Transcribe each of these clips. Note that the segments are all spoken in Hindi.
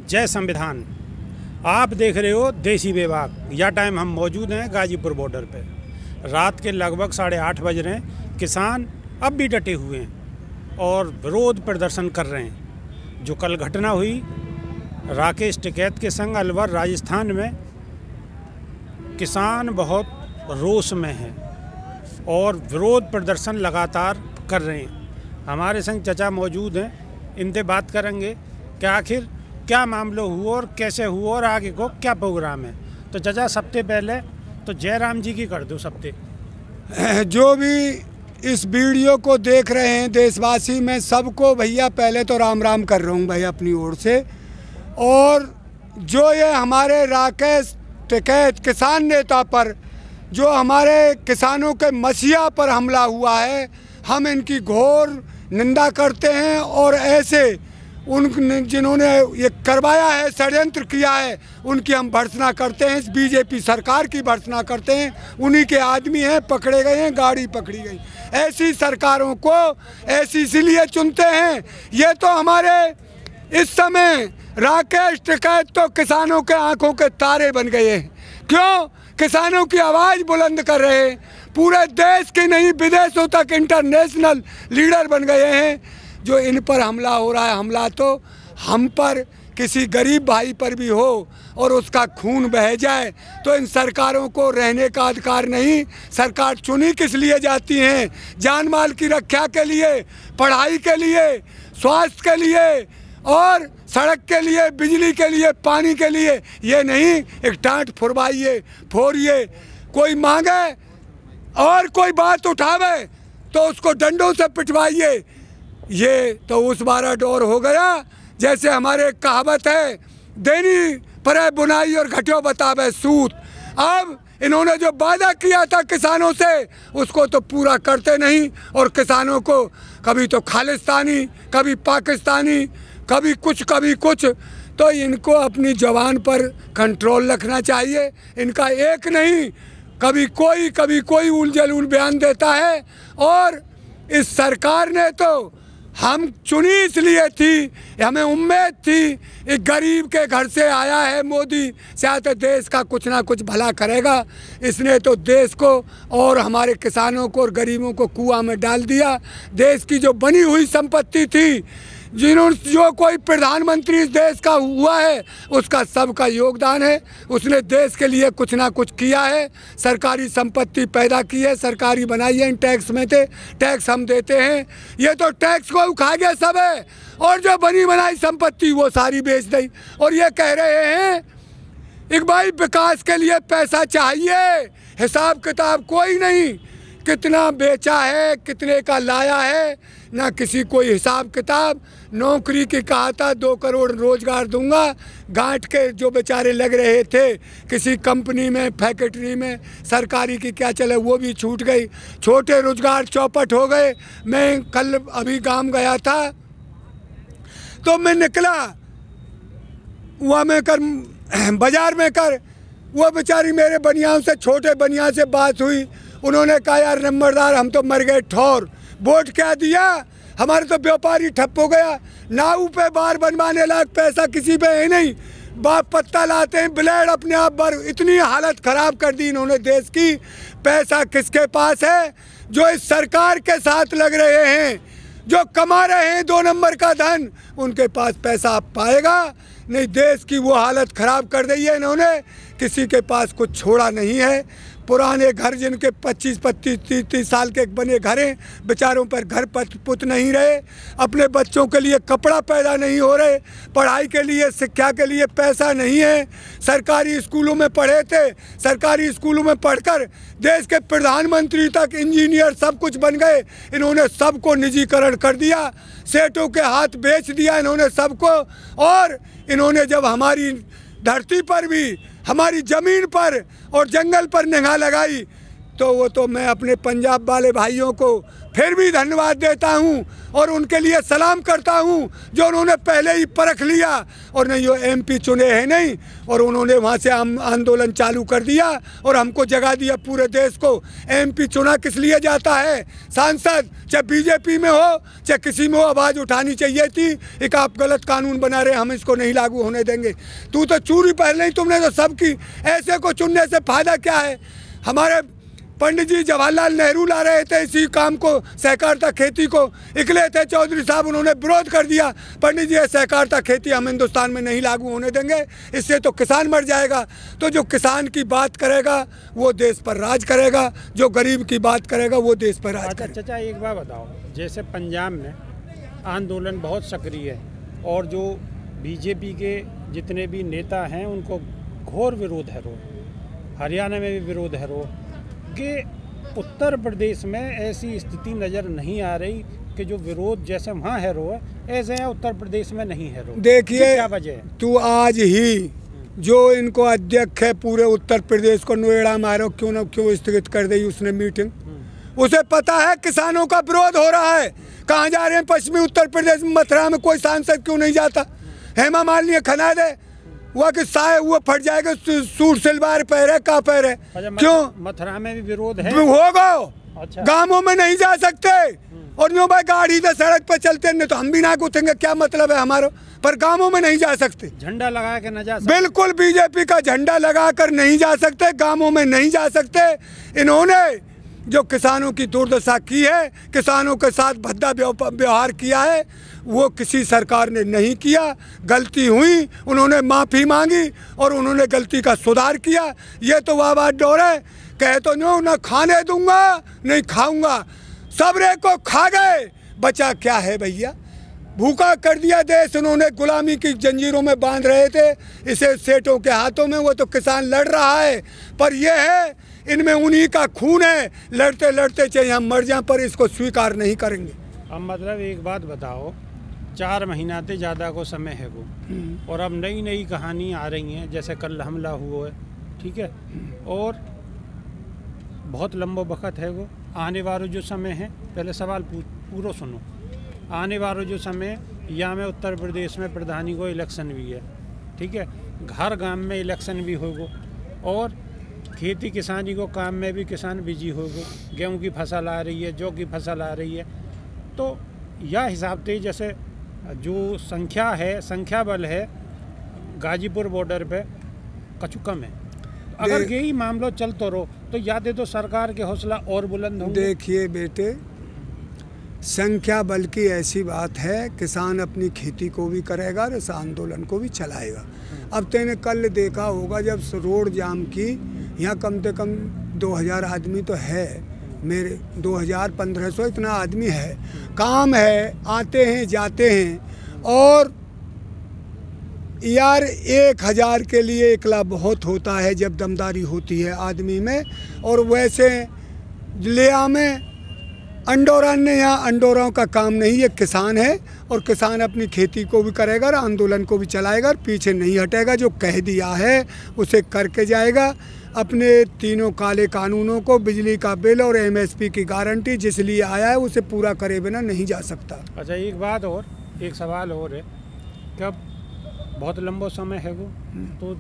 जय संविधान। आप देख रहे हो देसी विभाग। यह टाइम हम मौजूद हैं गाजीपुर बॉर्डर पे। रात के लगभग 8:30 बज रहे हैं। किसान अब भी डटे हुए हैं और विरोध प्रदर्शन कर रहे हैं। जो कल घटना हुई राकेश टिकैत के संग अलवर राजस्थान में, किसान बहुत रोष में हैं और विरोध प्रदर्शन लगातार कर रहे हैं। हमारे संग चचा मौजूद हैं, इनसे बात करेंगे कि आखिर क्या मामला हुआ और कैसे हुआ और आगे को क्या प्रोग्राम है। तो चचा, सबसे पहले तो जय राम जी की कर दो सबसे। जो भी इस वीडियो को देख रहे हैं देशवासी, मैं सबको भैया पहले तो राम राम कर रहा हूँ भाई अपनी ओर से। और जो ये हमारे राकेश टिकैत किसान नेता पर, जो हमारे किसानों के मसीहा पर हमला हुआ है, हम इनकी घोर निंदा करते हैं। और ऐसे उन जिन्होंने ये करवाया है, षड्यंत्र किया है, उनकी हम भर्त्सना करते हैं। इस बीजेपी सरकार की भर्त्सना करते हैं। उन्हीं के आदमी हैं, पकड़े गए हैं, गाड़ी पकड़ी गई। ऐसी सरकारों को ऐसी इसीलिए चुनते हैं। ये तो हमारे इस समय राकेश टिकैत तो किसानों के आंखों के तारे बन गए हैं। क्यों? किसानों की आवाज़ बुलंद कर रहे हैं। पूरे देश के नहीं, विदेशों तक इंटरनेशनल लीडर बन गए हैं। जो इन पर हमला हो रहा है, हमला तो हम पर, किसी गरीब भाई पर भी हो और उसका खून बह जाए तो इन सरकारों को रहने का अधिकार नहीं। सरकार चुनी किस लिए जाती हैं? जान माल की रक्षा के लिए, पढ़ाई के लिए, स्वास्थ्य के लिए और सड़क के लिए, बिजली के लिए, पानी के लिए। ये नहीं एक डांट फुरवाइए, फोड़िए, कोई मांगे और कोई बात उठावे तो उसको डंडों से पिटवाइए। ये तो उस बारा डोर हो गया। जैसे हमारे कहावत है, देनी परे बुनाई और घटियो बतावे सूत। अब इन्होंने जो वादा किया था किसानों से, उसको तो पूरा करते नहीं। और किसानों को कभी तो खालिस्तानी, कभी पाकिस्तानी, कभी कुछ कभी कुछ। तो इनको अपनी जवान पर कंट्रोल रखना चाहिए। इनका एक नहीं, कभी कोई उलझुल बयान देता है। और इस सरकार ने तो हम चुनी इसलिए थी, हमें उम्मीद थी एक गरीब के घर से आया है मोदी, शायद देश का कुछ ना कुछ भला करेगा। इसने तो देश को और हमारे किसानों को और गरीबों को कुआं में डाल दिया। देश की जो बनी हुई संपत्ति थी, जो कोई प्रधानमंत्री इस देश का हुआ है, उसका सबका योगदान है। उसने देश के लिए कुछ ना कुछ किया है। सरकारी संपत्ति पैदा की है, सरकारी बनाई है। इन टैक्स में थे, टैक्स हम देते हैं। ये तो टैक्स को खा गया सब है। और जो बनी बनाई संपत्ति वो सारी बेच दी। और ये कह रहे हैं एक भाई विकास के लिए पैसा चाहिए, हिसाब किताब कोई नहीं। कितना बेचा है, कितने का लाया है, ना किसी कोई हिसाब किताब। नौकरी की कहा था 2 करोड़ रोजगार दूंगा, गांठ के जो बेचारे लग रहे थे किसी कंपनी में, फैक्ट्री में, सरकारी की क्या चले, वो भी छूट गई। छोटे रोजगार चौपट हो गए। मैं कल अभी गांव गया था तो मैं निकला, वहाँ में कर बाजार में कर, वो बेचारी मेरे बनियाओं से, छोटे बनिया से बात हुई। उन्होंने कहा यार नंबरदार, हम तो मर गए ठौर, वोट क्या दिया, हमारे तो व्यापारी ठप हो गया। नाव पे बार बनवाने लायक पैसा किसी पे है नहीं। बाप पत्ता लाते हैं, ब्लेड अपने आप भर। इतनी हालत खराब कर दी इन्होंने देश की। पैसा किसके पास है? जो इस सरकार के साथ लग रहे हैं, जो कमा रहे हैं 2 नंबर का धन, उनके पास पैसा आप पाएगा नहीं। देश की वो हालत खराब कर दी है इन्होंने। किसी के पास कुछ छोड़ा नहीं है। पुराने घर जिनके 25, 30 साल के बने घर हैं, बेचारों पर घर पुत नहीं रहे। अपने बच्चों के लिए कपड़ा पैदा नहीं हो रहे, पढ़ाई के लिए, शिक्षा के लिए पैसा नहीं है। सरकारी स्कूलों में पढ़े थे, सरकारी स्कूलों में पढ़कर देश के प्रधानमंत्री तक, इंजीनियर सब कुछ बन गए। इन्होंने सबको निजीकरण कर दिया, सेठों के हाथ बेच दिया इन्होंने सबको। और इन्होंने जब हमारी धरती पर भी, हमारी ज़मीन पर और जंगल पर निगाह लगाई, तो वो तो मैं अपने पंजाब वाले भाइयों को फिर भी धन्यवाद देता हूं और उनके लिए सलाम करता हूं जो उन्होंने पहले ही परख लिया और नहीं वो एमपी चुने हैं नहीं, और उन्होंने वहां से आंदोलन चालू कर दिया और हमको जगा दिया पूरे देश को। एमपी चुना किस लिए जाता है? सांसद चाहे बीजेपी में हो चाहे किसी में हो, आवाज़ उठानी चाहिए थी। एक आप गलत कानून बना रहे, हम इसको नहीं लागू होने देंगे। तू तो चूरी पहले ही तुमने तो सबकी, ऐसे को चुनने से फायदा क्या है? हमारे पंडित जी जवाहरलाल नेहरू ला रहे थे इसी काम को, सहकारिता खेती को, निकले थे चौधरी साहब, उन्होंने विरोध कर दिया। पंडित जी सहकारिता खेती हम हिंदुस्तान में नहीं लागू होने देंगे, इससे तो किसान मर जाएगा। तो जो किसान की बात करेगा वो देश पर राज करेगा, जो गरीब की बात करेगा वो देश पर राज करेगा। चाचा एक बात बताओ, जैसे पंजाब में आंदोलन बहुत सक्रिय है और जो बीजेपी के जितने भी नेता हैं उनको घोर विरोध है रो, हरियाणा में भी विरोध है रो, कि उत्तर प्रदेश में ऐसी स्थिति नज़र नहीं आ रही कि जो विरोध जैसे वहाँ है रो ऐसे यहाँ उत्तर प्रदेश में नहीं है रो। देखिए क्या वजह है? तू आज ही जो इनको अध्यक्ष है पूरे उत्तर प्रदेश को नोएडा मारो क्यों न क्यों स्थगित कर दी उसने मीटिंग, उसे पता है किसानों का विरोध हो रहा है। कहाँ जा रहे हैं? पश्चिमी उत्तर प्रदेश में मथुरा में कोई सांसद क्यों नहीं जाता? हेमा मालिनी खना दे हुआ कि साय वो फट जाएगा, सूट सलवार पहरे का पहरे, क्यों? मथुरा में भी विरोध है, होगा। अच्छा। गांवों में नहीं जा सकते और यूँ भाई गाड़ी से सड़क पर चलते नहीं तो हम भी ना गुथेंगे, क्या मतलब है हमारा? पर गांवों में नहीं जा सकते, झंडा लगा के न जा सकते। बिल्कुल बीजेपी का झंडा लगाकर नहीं जा सकते, गांवों में नहीं जा सकते। इन्होंने जो किसानों की दुर्दशा की है, किसानों के साथ भद्दा व्यवहार किया है, वो किसी सरकार ने नहीं किया। गलती हुई, उन्होंने माफ़ी मांगी और उन्होंने गलती का सुधार किया। ये तो वाह बात डोर है, कहे तो नो ना खाने दूंगा नहीं खाऊंगा, सबरे को खा गए, बचा क्या है भैया? भूखा कर दिया देश उन्होंने, गुलामी की जंजीरों में बांध रहे थे इसे सेठों के हाथों में। वो तो किसान लड़ रहा है, पर ये है इनमें उन्हीं का खून है, लड़ते लड़ते चाहे हम मर जाएं पर इसको स्वीकार नहीं करेंगे। अब मतलब एक बात बताओ, 4 महीना से ज़्यादा को समय है वो, और अब नई नई कहानी आ रही हैं, जैसे कल हमला हुआ है, ठीक है, और बहुत लंबा वक्त है वो। आने वाला जो समय है, पहले सवाल पूरा सुनो, आने वाला जो समय यहाँ में उत्तर प्रदेश में प्रधानी को इलेक्शन भी है, ठीक है, हर गांव में इलेक्शन भी होगा और खेती किसानी को काम में भी किसान बिजी होगा। गेहूं की फसल आ रही है, जौ की फसल आ रही है, तो यह हिसाब से जैसे जो संख्या बल है गाजीपुर बॉर्डर पे कछु कम है। अगर यही मामला चलता रहो तो यादें तो सरकार के हौसला और बुलंद होंगे। देखिए बेटे, संख्या बल की ऐसी बात है, किसान अपनी खेती को भी करेगा और इस आंदोलन को भी चलाएगा। अब तेने कल देखा होगा जब रोड जाम की, यहाँ कम से कम 2000 आदमी तो है, मेरे 2000-1500 इतना आदमी है, काम है, आते हैं जाते हैं। और यार 1000 के लिए एकला बहुत होता है जब दमदारी होती है आदमी में। और वैसे लिया में अंडोरा ने, यहाँ अंडोराओं का काम नहीं, ये किसान है और किसान अपनी खेती को भी करेगा और आंदोलन को भी चलाएगा और पीछे नहीं हटेगा। जो कह दिया है उसे करके जाएगा। अपने तीनों काले कानूनों को, बिजली का बिल और एमएसपी की गारंटी जिस लिए आया है उसे पूरा करे बिना नहीं जा सकता। अच्छा एक बात और, एक सवाल और है कि अब बहुत लंबा समय है वो, तो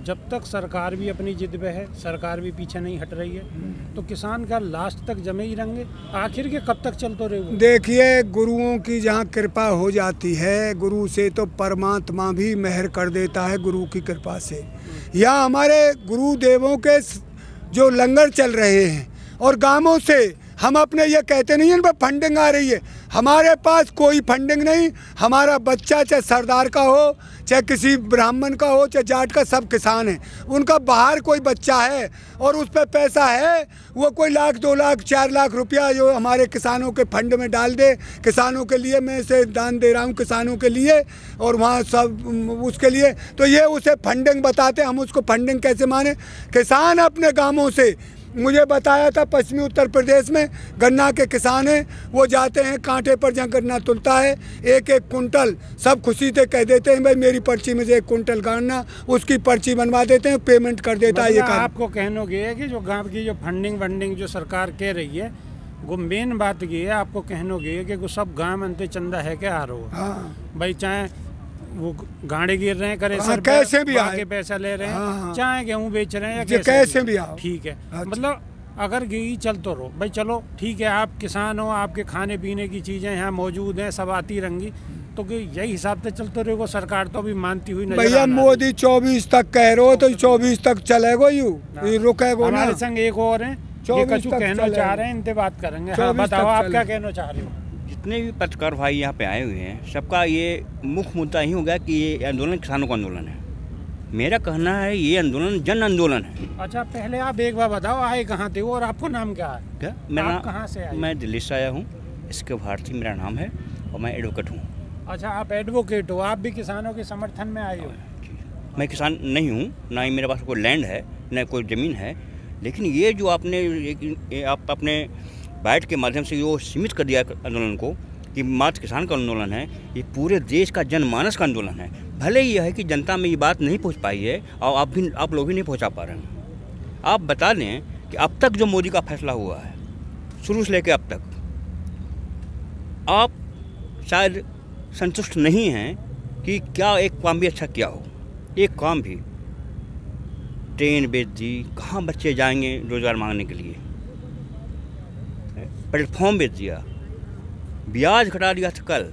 जब तक सरकार भी अपनी जिद पे है, सरकार भी पीछे नहीं हट रही है, तो किसान का लास्ट तक जमे ही रहेंगे, आखिर के कब तक चलते रहेगा? देखिए, गुरुओं की जहाँ कृपा हो जाती है, गुरु से तो परमात्मा भी मेहर कर देता है गुरु की कृपा से। यहाँ हमारे गुरुदेवों के जो लंगर चल रहे हैं और गांवों से हम अपने ये कहते नहीं हैं पर फंडिंग आ रही है, हमारे पास कोई फंडिंग नहीं। हमारा बच्चा चाहे सरदार का हो, चाहे किसी ब्राह्मण का हो, चाहे जाट का, सब किसान है। उनका बाहर कोई बच्चा है और उस पर पैसा है, वो कोई 1 लाख 2 लाख 4 लाख रुपया जो हमारे किसानों के फंड में डाल दे, किसानों के लिए मैं इसे दान दे रहा हूँ किसानों के लिए, और वहाँ सब उसके लिए, तो ये उसे फंडिंग बताते। हम उसको फंडिंग कैसे माने? किसान अपने गाँवों से, मुझे बताया था पश्चिमी उत्तर प्रदेश में गन्ना के किसान हैं, वो जाते हैं कांटे पर जहाँ गन्ना तुलता है, 1-1 कुंटल, सब खुशी से कह देते हैं भाई मेरी पर्ची में से 1 कुंटल गन्ना, उसकी पर्ची बनवा देते हैं, पेमेंट कर देता है। ये आपको कहना ये है कि जो गांव की जो फंडिंग जो सरकार कह रही है वो मेन बात ये है, आपको कहनोगे कि वो सब गांव अंते चंदा है क्या आ रहा हाँ भाई, चाहे वो गाड़े गिर रहे हैं करे हाँ, सर कैसे भी आए, के पैसा ले रहे हैं, हाँ, चाहे गेहूं बेच रहे हैं या कैसे भी आओ, ठीक है। अच्छा। मतलब अगर यही चलते रहो भाई, चलो ठीक है, आप किसान हो, आपके खाने पीने की चीज़ें यहाँ मौजूद हैं, सब आती रहेंगी, तो कि यही हिसाब से चलते रहेगा, सरकार तो अभी मानती हुई नजर भैया मोदी 24 तक कह रहे हो तो 24 तक चलेगा यू, ये रुकेगा ना। हमारे संग एक और है, 24 कछु तक कहना चलेगा। चाह रहे हैं, इनसे बात करेंगे। हाँ 24 बताओ, तक आप क्या चलेगा। कहना चाह रहे हो? जितने भी पत्रकार भाई यहाँ पे आए हुए हैं, सबका ये मुख्य मुद्दा ही हो गया कि ये आंदोलन किसानों का आंदोलन है। मेरा कहना है ये आंदोलन जन आंदोलन है। अच्छा, पहले आप एक बार बताओ, आए कहाँ थे और आपको नाम क्या है? क्या मेरा आप कहाँ से आए? मैं दिल्ली से आया हूँ, इसके भारती मेरा नाम है और मैं एडवोकेट हूँ। अच्छा, आप एडवोकेट हो, आप भी किसानों के समर्थन में आए हो? मैं किसान नहीं हूँ, ना ही मेरे पास कोई लैंड है, ना कोई ज़मीन है, लेकिन ये जो आपने आप अपने बाइट के माध्यम से जो सीमित कर दिया आंदोलन को कि मात्र किसान का आंदोलन है, ये पूरे देश का जनमानस का आंदोलन है। भले ही है कि जनता में ये बात नहीं पहुंच पाई है और आप लोग भी नहीं पहुंचा पा रहे हैं। आप बता दें कि अब तक जो मोदी का फैसला हुआ है, शुरू से लेकर अब तक, आप शायद संतुष्ट नहीं हैं कि क्या एक काम भी अच्छा किया हो। एक काम भी, ट्रेन बेच दी, कहाँ बच्चे जाएंगे रोज़गार मांगने के लिए, प्लेटफॉर्म बेच दिया, ब्याज घटा दिया था कल,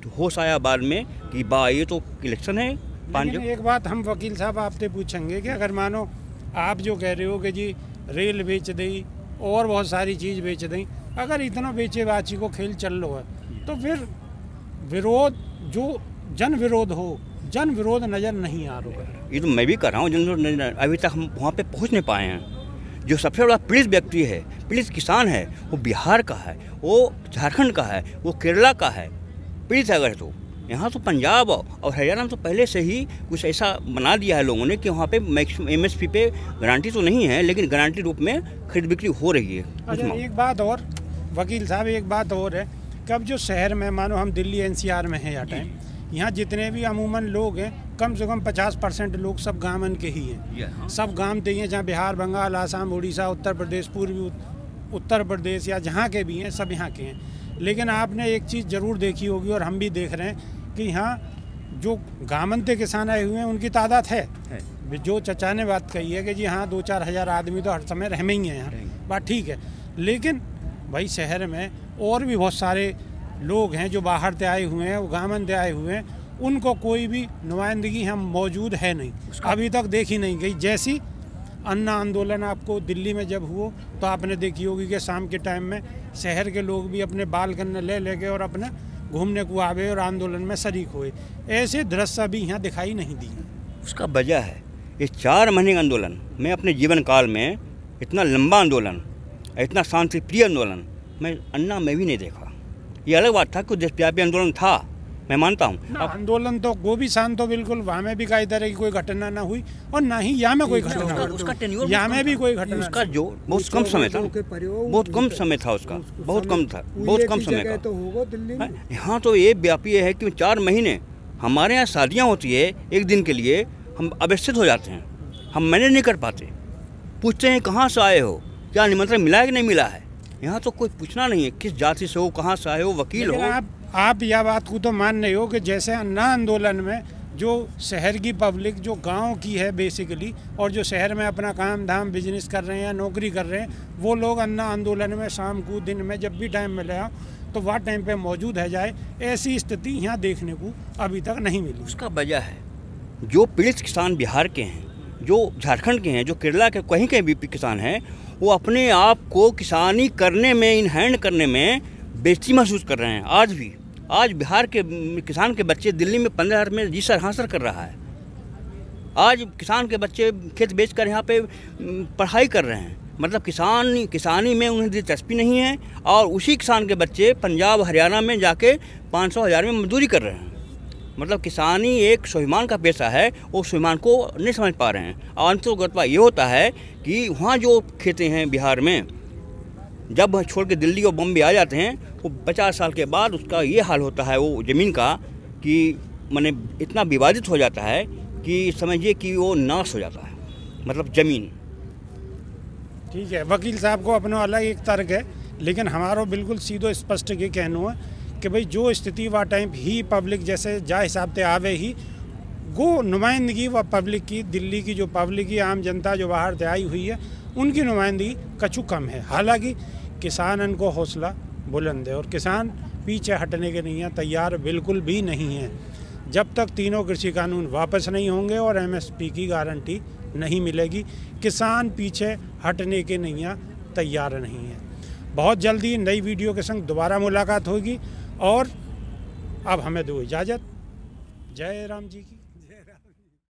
तो होश आया बाद में कि बा ये तो इलेक्शन है। लेकिन एक बात हम वकील साहब आपसे पूछेंगे कि अगर मानो आप जो कह रहे हो कि जी रेल बेच दी और बहुत सारी चीज़ बेच दी, अगर इतना बेचे बाची को खेल चल रहा है, तो फिर विरोध जो जन विरोध हो, जन विरोध नज़र नहीं आ रहा है। ये तो मैं भी कर रहा हूँ, जन अभी तक हम वहाँ पे पहुँच नहीं पाए हैं। जो सबसे बड़ा पीड़ित व्यक्ति है, पीड़ित किसान है, वो बिहार का है, वो झारखंड का है, वो केरला का है। पीड़ित अगर तो यहाँ तो पंजाब और हरियाणा में तो पहले से ही कुछ ऐसा बना दिया है लोगों ने कि वहाँ पे MSP पे गारंटी तो नहीं है, लेकिन गारंटी रूप में खरीद बिक्री हो रही है। अच्छा, एक बात और वकील साहब, एक बात और है कि अब जो शहर में मानो हम दिल्ली NCR में हैं या टाइम, यहाँ जितने भी अमूमन लोग हैं, कम से कम 50% लोग सब गामन के ही हैं। सब गांव के ही हैं, जहाँ बिहार, बंगाल, आसाम, उड़ीसा, उत्तर प्रदेश, पूर्वी उत्तर प्रदेश या जहाँ के भी हैं, सब यहाँ के हैं। लेकिन आपने एक चीज़ ज़रूर देखी होगी और हम भी देख रहे हैं कि यहाँ जो गामनते किसान आए हुए हैं उनकी तादाद है। जो चचा ने बात कही है कि जी हाँ 2-4 हज़ार आदमी तो हर समय रह में ही हैं यहाँ, बात ठीक है। लेकिन भाई शहर में और भी बहुत सारे लोग हैं जो बाहर से आए हुए हैं, वो गामन से आए हुए हैं, उनको कोई भी नुमाइंदगी हम मौजूद है नहीं, अभी तक देखी नहीं गई। जैसी अन्ना आंदोलन आपको दिल्ली में जब हुआ तो आपने देखी होगी कि शाम के टाइम में शहर के लोग भी अपने बाल गन्ने ले लेके और अपने घूमने को आवे और आंदोलन में शरीक हुए। ऐसे दृश्य अभी यहाँ दिखाई नहीं दी। उसका वजह है ये 4 महीने का आंदोलन। मैं अपने जीवन काल में इतना लंबा आंदोलन, इतना शांतिप्रिय आंदोलन मैं अन्ना में भी नहीं देखा। ये अलग बात था कि देशव्यापी आंदोलन था, मैं मानता हूँ। आंदोलन तो गोभी शांत तो बिल्कुल वहाँ में भी कई तरह की कोई घटना ना हुई और ना ही यहाँ में कोई घटना हुई। यहाँ में भी कोई घटना, उसका जो बहुत कम समय था, बहुत कम समय था उसका, बहुत कम था, बहुत कम समय का। यहाँ तो ये व्यापी है कि 4 महीने हमारे यहाँ शादियाँ होती है, एक दिन के लिए हम अवस्थित हो जाते हैं, हम मैनेज नहीं कर पाते। पूछते हैं कहाँ से आए हो, क्या निमंत्रण मिला है कि नहीं मिला है। यहाँ तो कोई पूछना नहीं है किस जाति से हो, कहाँ से आए हो, वकील हो। आप यह बात को तो मान रहे हो कि जैसे अन्ना आंदोलन में जो शहर की पब्लिक जो गांव की है बेसिकली, और जो शहर में अपना काम धाम बिजनेस कर रहे हैं या नौकरी कर रहे हैं, वो लोग अन्ना आंदोलन में शाम को दिन में जब भी टाइम मिले तो वह टाइम पे मौजूद है जाए, ऐसी स्थिति यहाँ देखने को अभी तक नहीं मिली। उसका वजह है जो पीड़ित किसान बिहार के हैं, जो झारखंड के हैं, जो केरला के कहीं के भी किसान हैं, वो अपने आप को किसानी करने में, इन हैंड करने में बेइज्जती महसूस कर रहे हैं। आज भी, आज बिहार के किसान के बच्चे दिल्ली में 15,000 में जीसर हासिल कर रहा है। आज किसान के बच्चे खेत बेचकर यहाँ पे पढ़ाई कर रहे हैं। मतलब किसानी में उन्हें दिलचस्पी नहीं है, और उसी किसान के बच्चे पंजाब, हरियाणा में जाके 500,000 में मजदूरी कर रहे हैं। मतलब किसानी एक स्वाभिमान का पेशा है, वो स्वाभिमान को नहीं समझ पा रहे हैं। और अंतर्गत ये होता है कि वहाँ जो खेतें हैं बिहार में, जब छोड़ के दिल्ली और बम्बे आ जाते हैं, वो 50 साल के बाद उसका ये हाल होता है वो ज़मीन का कि माने इतना विवादित हो जाता है कि समझिए कि वो नाश हो जाता है, मतलब ज़मीन। ठीक है, वकील साहब को अपना अलग एक तर्क है लेकिन हमारो बिल्कुल सीधो स्पष्ट ये कहना है कि भाई जो स्थिति व टाइम ही पब्लिक जैसे जा हिसाब से आवे ही गो नुमाइंदगी व पब्लिक की, दिल्ली की जो पब्लिक की आम जनता जो बाहर से आई हुई है उनकी नुमाइंदगी कछु कम है। हालांकि किसान को हौसला बुलंद है और किसान पीछे हटने के नहीं है, तैयार बिल्कुल भी नहीं है। जब तक तीनों कृषि कानून वापस नहीं होंगे और एमएसपी की गारंटी नहीं मिलेगी, किसान पीछे हटने के नहीं है, तैयार नहीं है। बहुत जल्दी नई वीडियो के संग दोबारा मुलाकात होगी और अब हमें दो इजाज़त। जय राम जी की।